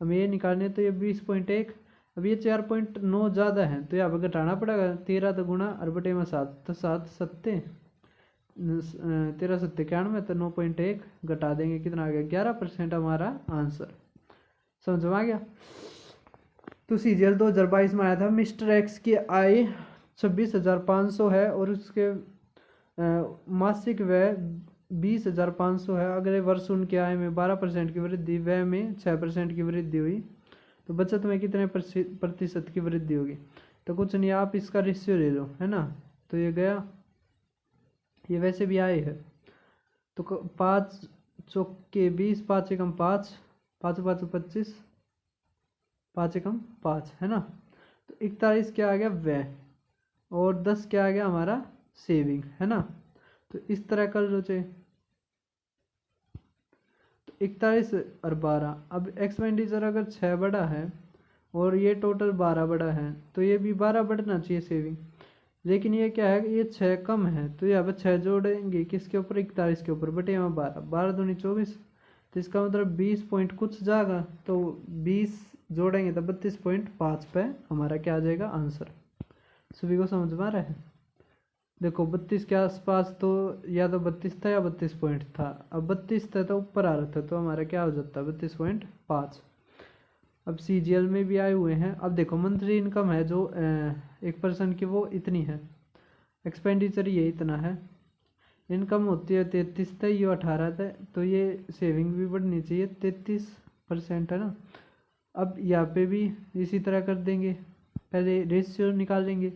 अब ये निकालने तो ये 20.1, अब ये 4.9 ज़्यादा है तो यहाँ पर घटाना पड़ेगा, 13 तो गुणा और बटे में 7, तो 7 सत्ते 13 सत्ते 91, तो 9.1 घटा देंगे, कितना आ गया 11% हमारा आंसर। समझ में आ गया। तो सीजीएल 2022 में आया था, मिस्टर एक्स की आय 26,500 है और उसके मासिक व्यय 20,500 है। अगले वर्ष उनके आय में 12% की वृद्धि, व्यय में 6% की वृद्धि हुई, तो बचत में कितने प्रतिशत की वृद्धि होगी। तो कुछ नहीं, आप इसका रेशियो ले लो, है ना। तो ये गया, ये वैसे भी आय है, तो 5 चौके 20, 5 एकम 5, 5 5 25, 5 एकम 5, है ना। तो 41 क्या आ गया व्यय, और 10 क्या आ गया हमारा सेविंग, है ना। तो इस तरह कर लो चाहे, तो 41 और 12। अब एक्सपेंडिचर अगर 6 बड़ा है और ये टोटल 12 बड़ा है, तो ये भी 12 बढ़ना चाहिए सेविंग, लेकिन ये क्या है ये 6 कम है, तो यहाँ पर 6 जोड़ेंगे किसके ऊपर, 41 के ऊपर, बटे यहाँ 12, 12 दूनी 24, तो इसका मतलब 20 पॉइंट कुछ जाएगा, तो 20 जोड़ेंगे तो 32.5 पे हमारा क्या आ जाएगा आंसर। सभी को समझ में आ रहा है। देखो 32 के आसपास, तो या तो 32 था या 32 पॉइंट था, अब 32 था तो ऊपर आ रहा था, तो हमारा क्या हो जाता है 32.5। अब सीजीएल में भी आए हुए हैं। अब देखो मंथली इनकम है जो एक पर्सन की वो इतनी है, एक्सपेंडिचर ये इतना है, इनकम होती है 33 था, ये 18 था, तो ये सेविंग भी बढ़नी चाहिए 33%, है ना। अब यहाँ पे भी इसी तरह कर देंगे, पहले रेशियो निकालेंगे।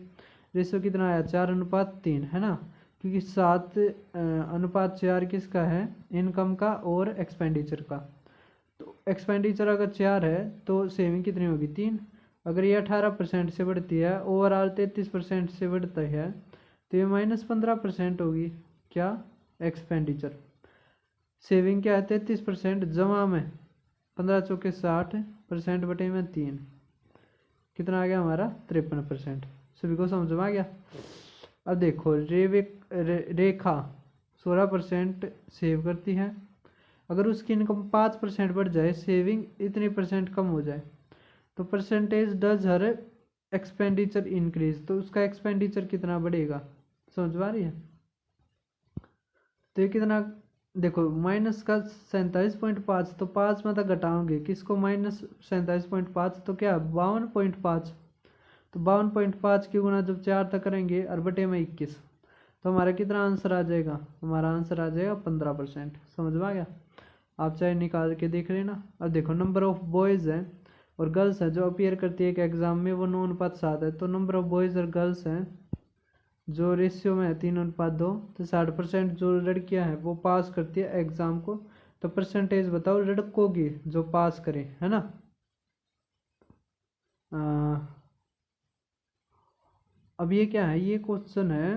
रेशियो कितना आया 4:3, है ना, क्योंकि 7:4 किसका है, इनकम का और एक्सपेंडिचर का। तो एक्सपेंडिचर अगर 4 है तो सेविंग कितनी होगी 3। अगर ये 18% से बढ़ती है, ओवरऑल 33% से बढ़ता है, तो ये -15% होगी क्या एक्सपेंडिचर। सेविंग क्या है 33%, जमा में 15 चौके 60% बटे में 3, कितना आ गया हमारा 53%। सभी को समझ में आ गया। अब देखो रेखा 16% सेव करती है, अगर उसकी इनकम 5% बढ़ जाए, सेविंग इतनी परसेंट कम हो जाए, तो percentage does her expenditure increase, तो उसका एक्सपेंडिचर कितना बढ़ेगा। समझ में आ रही है। तो ये कितना, देखो माइनस का 47.5, तो 5 में तक घटाओगे किसको, -47.5, तो क्या 52.5, तो 52.5 की गुना जब 4 तक करेंगे और बटे में 21, तो हमारा कितना आंसर आ जाएगा, हमारा आंसर आ जाएगा 15%। समझ में आ गया। आप चाहे निकाल के देख लेना। अब देखो नंबर ऑफ बॉयज़ हैं और गर्ल्स हैं जो अपीयर करती है एक एग्ज़ाम में, वो 9:7 है। तो नंबर ऑफ बॉयज़ और गर्ल्स हैं जो रेशियो में है 3:2, तो 60% जो लड़कियां हैं वो पास करती है एग्ज़ाम को। तो परसेंटेज बताओ लड़कों की जो पास करें, है ना। अब ये क्या है, ये क्वेश्चन है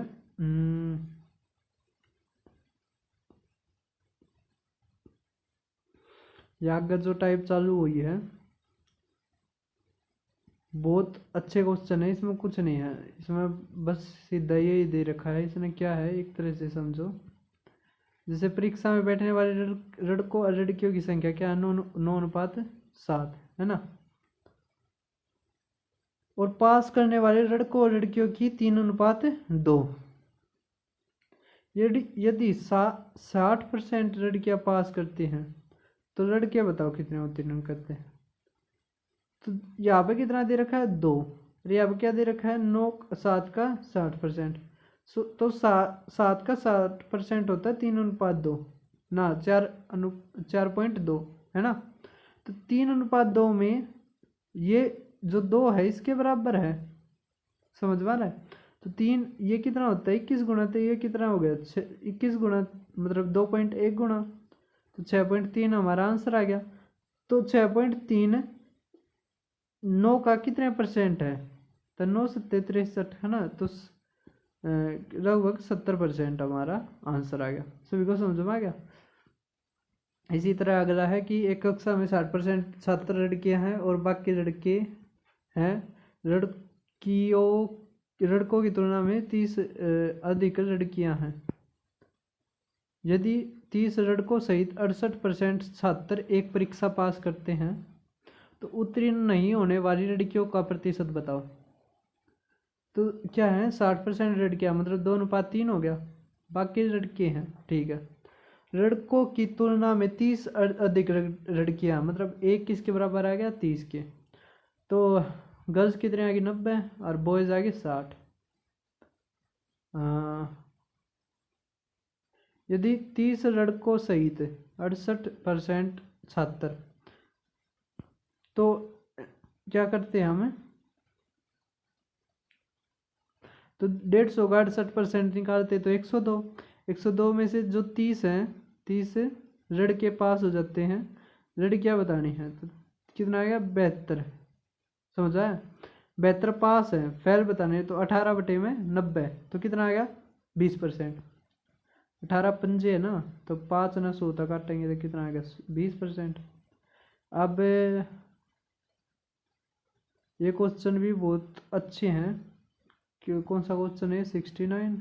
ये आगे जो टाइप चालू हुई है बहुत अच्छे क्वेश्चन है, इसमें कुछ नहीं है, इसमें बस सीधा यही दे रखा है। इसने क्या है एक तरह से समझो, जैसे परीक्षा में बैठने वाले लड़कों और लड़कियों की संख्या क्या है, 9:7 है ना। और पास करने वाले लड़कों और लड़कियों की 3:2। यदि 60% लड़कियां पास करती हैं तो लड़के बताओ कितने उत्तीर्ण करते हैं। तो यहाँ पे कितना दे रखा है 2, और यहाँ पे क्या दे रखा है 7 का 60%। तो 7 का 60% होता है 3:2 ना 4.2 है ना। तो 3:2 में ये जो 2 है इसके बराबर है, समझ में आ रहा है। तो 3 ये कितना होता है 21 गुना, तो ये कितना हो गया 21 गुना मतलब 2.1 गुना, तो 6.3 हमारा आंसर आ गया। तो 6.3 9 का कितने परसेंट है, तो 9×7=63 है ना। तो लगभग 70% हमारा आंसर आ गया। सभी को समझ में आ गया। इसी तरह अगला है कि एक कक्षा में 60% छात्र लड़कियां हैं और बाकी लड़के हैं। लड़कों की तुलना में 30 अधिक लड़कियां हैं। यदि 30 लड़कों सहित 68% छात्र एक परीक्षा पास करते हैं तो उत्तीर्ण नहीं होने वाली लड़कियों का प्रतिशत बताओ। तो क्या है 60% लड़कियां मतलब 2:3 हो गया, बाकी लड़के हैं, ठीक है। लड़कों की तुलना में 30 अधिक लड़कियां मतलब एक किसके बराबर आ गया 30 के। तो गर्ल्स कितने आ गई 90 और बॉयज आ गए 60। यदि 30 लड़कों सहित 68% छात्र, तो क्या करते हैं हमें, तो 150 का 68% निकालते तो 102। 102 में से जो 30 हैं 30 लड़के पास हो जाते हैं, लड़कियां बतानी है। तो कितना आ गया 72, समझ आया। 72 पास है, फेल बताने हैं, तो 18/90 तो कितना आ गया 20%। 18 पंजे है ना, तो 5 ना 100 तक काटेंगे तो कितना आ गया 20%। अब ये क्वेश्चन भी बहुत अच्छे हैं। कौन सा क्वेश्चन है 69,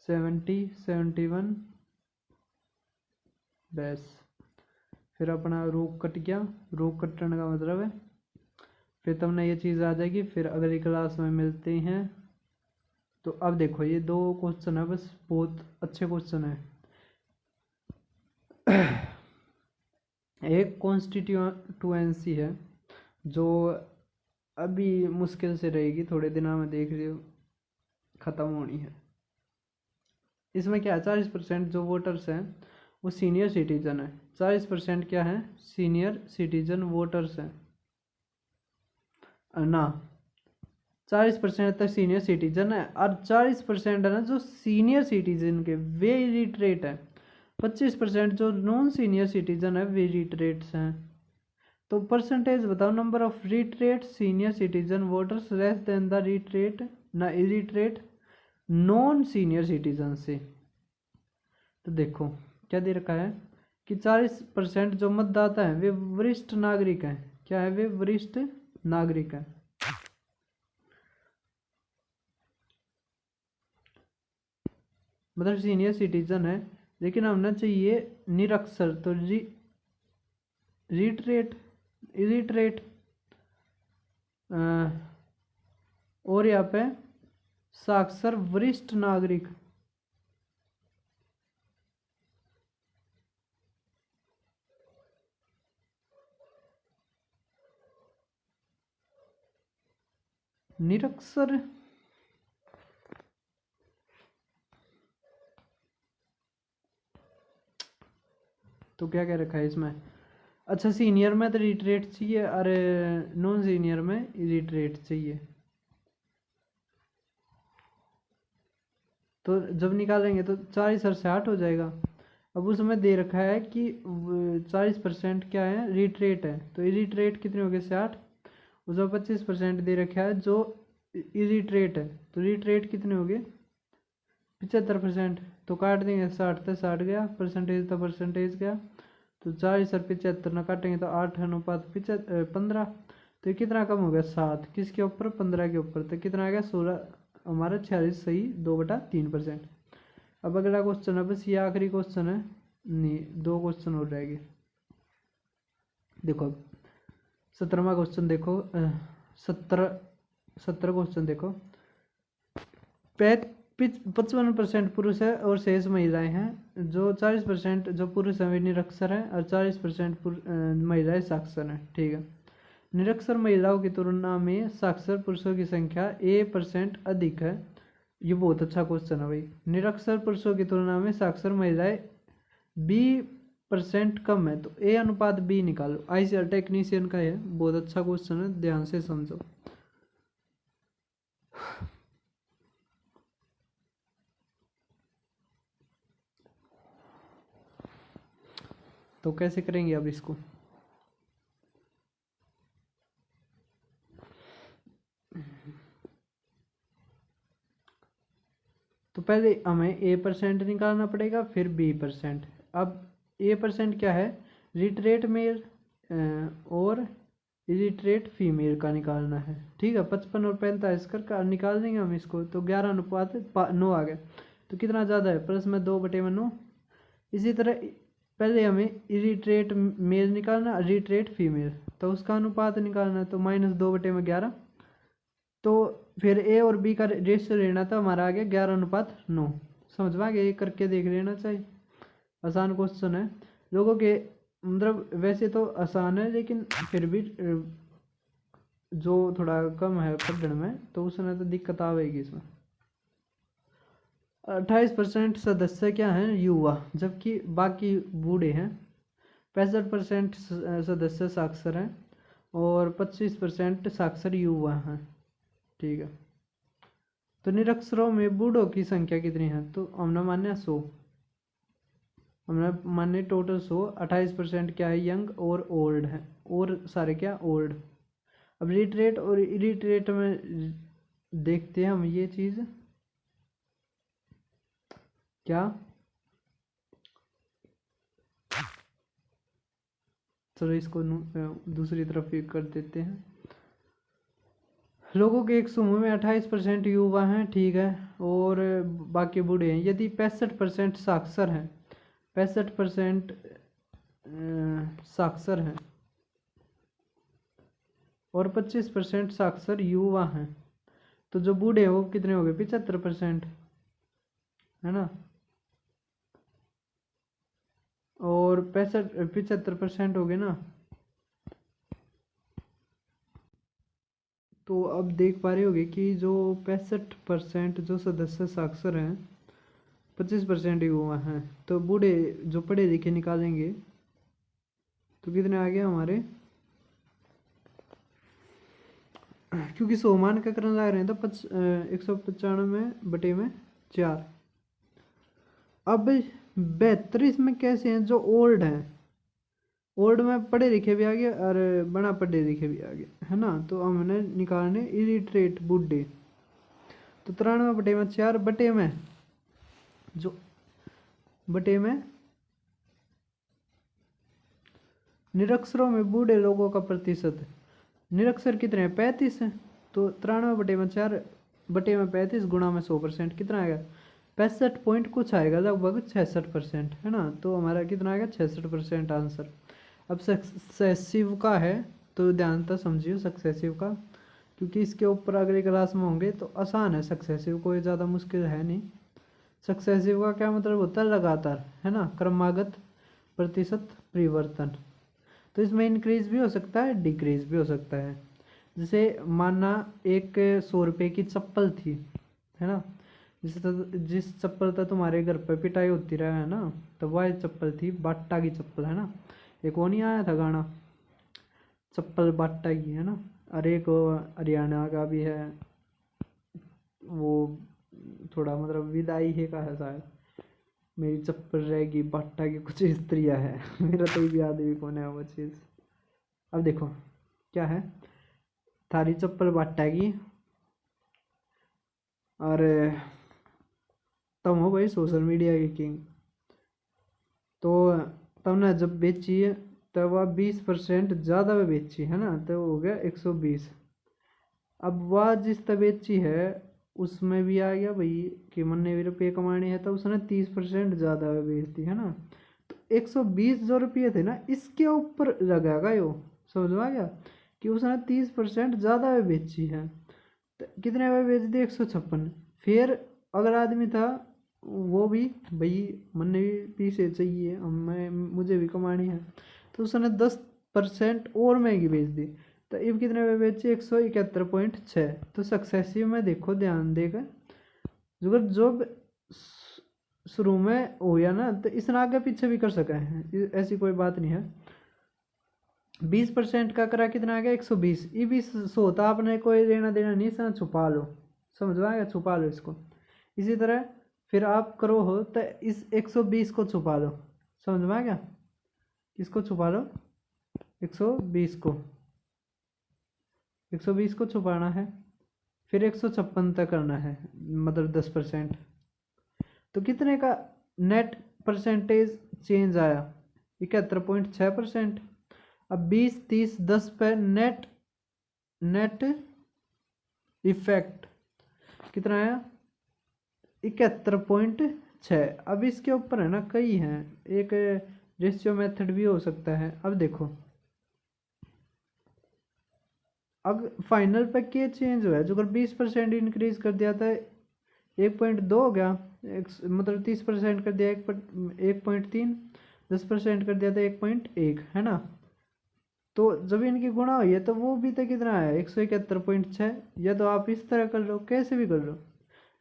70, 71 बस। फिर अपना रोक कट गया, रोक कटने का मतलब है फिर तुमने ये चीज़ आ जाएगी। फिर अगली क्लास में मिलते हैं। तो अब देखो ये 2 क्वेश्चन है बस, बहुत अच्छे क्वेश्चन है। एक कॉन्स्टिट्यूएंसी है जो अभी मुश्किल से रहेगी, थोड़े दिनों में देख रही हो ख़त्म होनी है। इसमें क्या है 40% जो वोटर्स हैं वो सीनियर सिटीजन है। 40% क्या है सीनियर सिटीजन वोटर्स हैं ना, 40% तक सीनियर सिटीजन है और 40% है ना जो सीनियर सिटीजन के वे इलिटरेट है। 25% जो नॉन सीनियर सिटीजन है वे इलिटरेट्स हैं। तो परसेंटेज बताओ number of literate senior citizen voters less than the literate ना इलिटरेट नॉन सीनियर सिटीजन से। तो देखो क्या दे रखा है कि 40% जो मतदाता हैं वे वरिष्ठ नागरिक हैं। क्या है वे वरिष्ठ नागरिक हैं। मतलब सीनियर सिटीजन है, लेकिन हमने चाहिए निरक्षर, तो लिटरेट इलिटरेट और यहाँ पे साक्षर वरिष्ठ नागरिक। निरक्षर तो क्या क्या रखा है इसमें? अच्छा, सीनियर में तो रिट्रेट चाहिए, अरे नॉन सीनियर में रिट्रेट चाहिए। तो जब निकालेंगे तो 40 और 60 हो जाएगा। अब उसमें दे रखा है कि 40% क्या है, रिट्रेट है, तो इरिट्रेट कितने हो गए 60। उसमें 25% दे रखा है जो इरिट्रेट है, तो रिट्रेट कितने हो गए 75%। तो काट देंगे 60 तो 60 गया, परसेंटेज तो परसेंटेज गया, तो 40 और 75 ना काटेंगे तो 8:15। तो ये कितना कम हो गया 7, किसके ऊपर 15 के ऊपर, तो कितना आ गया 16, हमारा 46 सही 2/3%। अब अगला क्वेश्चन है, बस ये आखिरी क्वेश्चन है, नहीं 2 क्वेश्चन और रहेंगे। देखो अब 17वां क्वेश्चन देखो, 17 क्वेश्चन देखो। 55% पुरुष है और शेष महिलाएं हैं। जो 40% जो पुरुष है वे निरक्षर हैं और 40% महिलाएं साक्षर हैं। ठीक है, निरक्षर महिलाओं की तुलना में साक्षर पुरुषों की संख्या A% अधिक है। ये बहुत अच्छा क्वेश्चन है भाई। निरक्षर पुरुषों की तुलना में साक्षर महिलाएं B% कम है, तो A अनुपात B निकालो। ICR टेक्नीशियन का है, बहुत अच्छा क्वेश्चन है, ध्यान से समझो। तो कैसे करेंगे अब इसको? तो पहले हमें A% निकालना पड़ेगा, फिर B%। अब A% क्या है, रिट्रेट मेल और इलिटरेट फीमेल का निकालना है। ठीक है, 55 और 45 कर निकाल देंगे हम इसको, तो 11:9 आ गया। तो कितना ज़्यादा है, प्लस में 2/9। इसी तरह पहले हमें इलिटरेट मेल निकालना, रिट्रेट फीमेल, तो उसका अनुपात निकालना है, तो -2/11। तो फिर ए और बी का रेशियो लेना था, हमारा आ गया 11:9। समझ में आ गया, ये करके देख लेना चाहिए। आसान क्वेश्चन है, लोगों के मतलब वैसे तो आसान है, लेकिन फिर भी जो थोड़ा कम है पढ़ने में, तो उसमें तो दिक्कत आवेगी इसमें। 28% सदस्य क्या हैं, युवा, जबकि बाकी बूढ़े हैं। 65% सदस्य साक्षर हैं और 25% साक्षर युवा हैं। ठीक है, तो निरक्षरों में बूढ़ों की संख्या कितनी है, तो हमने मान्य 100, हमने मान्य टोटल 100। 28% क्या है, यंग और ओल्ड है, और सारे क्या ओल्ड। अब लिटरेट और इलिटरेट में देखते हैं हम ये चीज़ क्या। चलो इसको दूसरी तरफ ही कर देते हैं। लोगों के एक समूह में 28% युवा हैं, ठीक है, और बाकी बूढ़े हैं। यदि 65% साक्षर हैं, 65% साक्षर हैं और 25% साक्षर युवा हैं, तो जो बूढ़े हैं वो कितने हो गए, 75%, है ना। और 75% हो गए ना। तो अब देख पा रहे होगे कि जो 65% जो सदस्य साक्षर हैं, 25% युवा हैं, तो बूढ़े जो पढ़े लिखे निकालेंगे तो कितने आ गए हमारे, क्योंकि 100 मान का करने लग रहे हैं, तो 195/4। अब 72 इसमें कैसे हैं, जो ओल्ड हैं, ओल्ड में पढ़े लिखे भी आ गए और बना पढ़े लिखे भी आ गए, है ना। तो हमने निकालने इलिटरेट बूढ़े, तो 93/4 बटे में जो बटे में निरक्षरों में बूढ़े लोगों का प्रतिशत। निरक्षर कितने हैं, 35 हैं, तो 93/4 बटे में 35 गुणा में 100% कितना आएगा, 65 पॉइंट कुछ आएगा, लगभग 66%, है ना। तो हमारा कितना आएगा, 66% आंसर। अब सक्सेसिव का है, तो ध्यान तो समझिए सक्सेसिव का, क्योंकि इसके ऊपर अगली क्लास में होंगे, तो आसान है सक्सेसिव, कोई ज़्यादा मुश्किल है नहीं। सक्सेसिव का क्या मतलब होता है, लगातार, है ना, क्रमागत प्रतिशत परिवर्तन। तो इसमें इंक्रीज भी हो सकता है, डिक्रीज भी हो सकता है। जैसे माना एक 100 रुपये की चप्पल थी, है ना, जिस चप्पल तक तुम्हारे घर पे पिटाई होती रहा है ना, तो वह चप्पल थी बाटा की चप्पल, है ना। एक वो नहीं आया था गाना, चप्पल बाटा की, है ना। और एक हरियाणा का भी है, वो थोड़ा मतलब विदाई है का है शायद, मेरी चप्पल रहेगी बाटा की, कुछ स्त्रियाँ है। मेरा तो भी याद भी कौन है वो चीज़। अब देखो क्या है, थारी चप्पल बाटा की, और तुम हो भाई सोशल मीडिया की किंग। तो तुमने जब बेची है तब वह 20% ज़्यादा में बेची है ना, तो हो गया 120। अब वह जिस तरह बेची है उसमें भी आ गया भाई कि मन ने भी रुपये कमाने हैं, तो उसने 30% ज़्यादा में बेच दी, है ना। तो 120 जो रुपये थे ना, इसके ऊपर लगेगा यो, समझ में आ गया कि उसने 30% ज़्यादा में बेची है। तो कितने में बेच दी, 156। फिर अगर आदमी था वो भी भाई मन ने भी पीसे चाहिए, मैं मुझे भी कमानी है, तो उसने 10% और महंगी बेच दी। तो अब कितने में बेची, 171.6। तो सक्सेसिव में देखो ध्यान देकर, अगर जॉब शुरू में हो या ना, तो इसने आगे पीछे भी कर सके हैं, ऐसी कोई बात नहीं है। 20% का करा कितना आ गया, 120। ये 20 होता आपने कोई लेना देना नहीं, इसमें छुपा लो, समझ में आएगा, छुपा लो इसको। इसी तरह फिर आप करो हो तो इस 120 को छुपा लो, समझ में आ गया, किसको छुपा लो, 120 को, 120 को छुपाना है। फिर 156 तक करना है, मतलब 10%। तो कितने का नेट परसेंटेज चेंज आया, 71.6%। अब 20 30 10 पे नेट नेट इफेक्ट कितना आया, 71.6। अब इसके ऊपर है ना कई हैं, एक रेशियो मेथड भी हो सकता है। अब देखो अब फाइनल पे क्या चेंज हुआ है, जो अगर 20% इंक्रीज कर दिया था 1.2 हो गया, मतलब 30% कर दिया 1.3, 10% कर दिया था 1.1, है ना। तो जब इनकी गुणा हुई है तो वो भी तो कितना है, 171.6। या तो आप इस तरह कर लो, कैसे भी कर लो,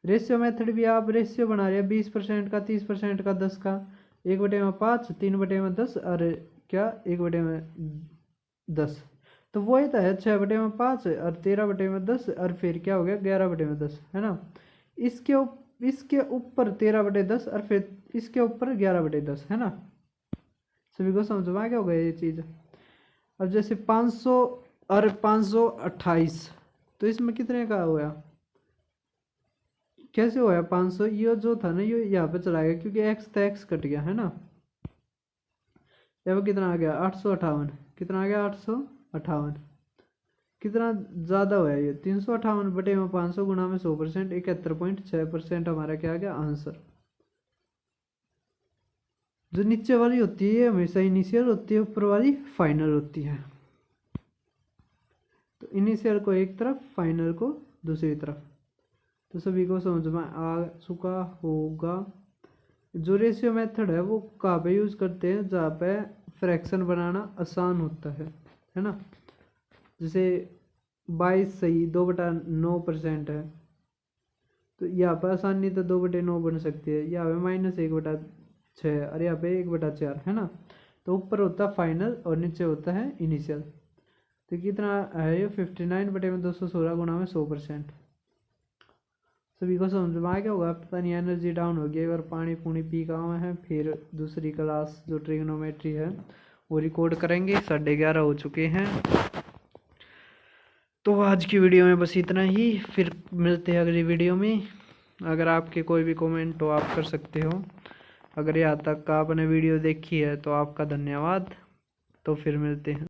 रेशियो मेथड भी आप रेशियो बना रहे हैं, 20% का, 30% का, 10 का, 1/5, 3/10, और क्या 1/10। तो वही तो है 6/5 और 13/10, और फिर क्या हो गया 11/10, है ना। इसके ऊपर 13/10 और फिर इसके ऊपर 11/10, है ना। सभी को समझ में आ गया होगा ये चीज़। अब जैसे 500 और 528, तो इसमें कितने का हुआ, कैसे हुआ 500, ये जो था ना ये यहाँ पे चला गया क्योंकि एक्स था, एक्स कट गया, है ना। यहाँ पे कितना आ गया 858, कितना आ गया 858, कितना ज़्यादा हुआ ये 358/500 गुणा में 100%, 71.6% हमारा क्या आ गया आंसर। जो नीचे वाली होती है हमेशा इनिशियल होती है, ऊपर वाली फाइनल होती है। तो इनिशियल को एक तरफ, फाइनल को दूसरी तरफ। तो सभी को समझ में आ चुका होगा। जो रेशियो मेथड है वो कहाँ पे यूज़ करते हैं, जहाँ पे फ्रैक्शन बनाना आसान होता है ना। जैसे 22 सही 2/9% है, तो यहाँ पर आसानी तो 2/9 बन सकती है, यहाँ पे -1/6 और यहाँ पे 1/4, है ना। तो ऊपर होता है फाइनल और नीचे होता है इनिशियल। तो कितना है ये 59/216 गुणा में 100%। सभी को समझ में आ गया होगा, पता नहीं एनर्जी डाउन हो गई और पानी पूनी पी का हुआ है। फिर दूसरी क्लास जो ट्रिग्नोमेट्री है वो रिकॉर्ड करेंगे, 11:30 हो चुके हैं। तो आज की वीडियो में बस इतना ही, फिर मिलते हैं अगली वीडियो में। अगर आपके कोई भी कमेंट हो आप कर सकते हो। अगर यहाँ तक आपने वीडियो देखी है तो आपका धन्यवाद। तो फिर मिलते हैं।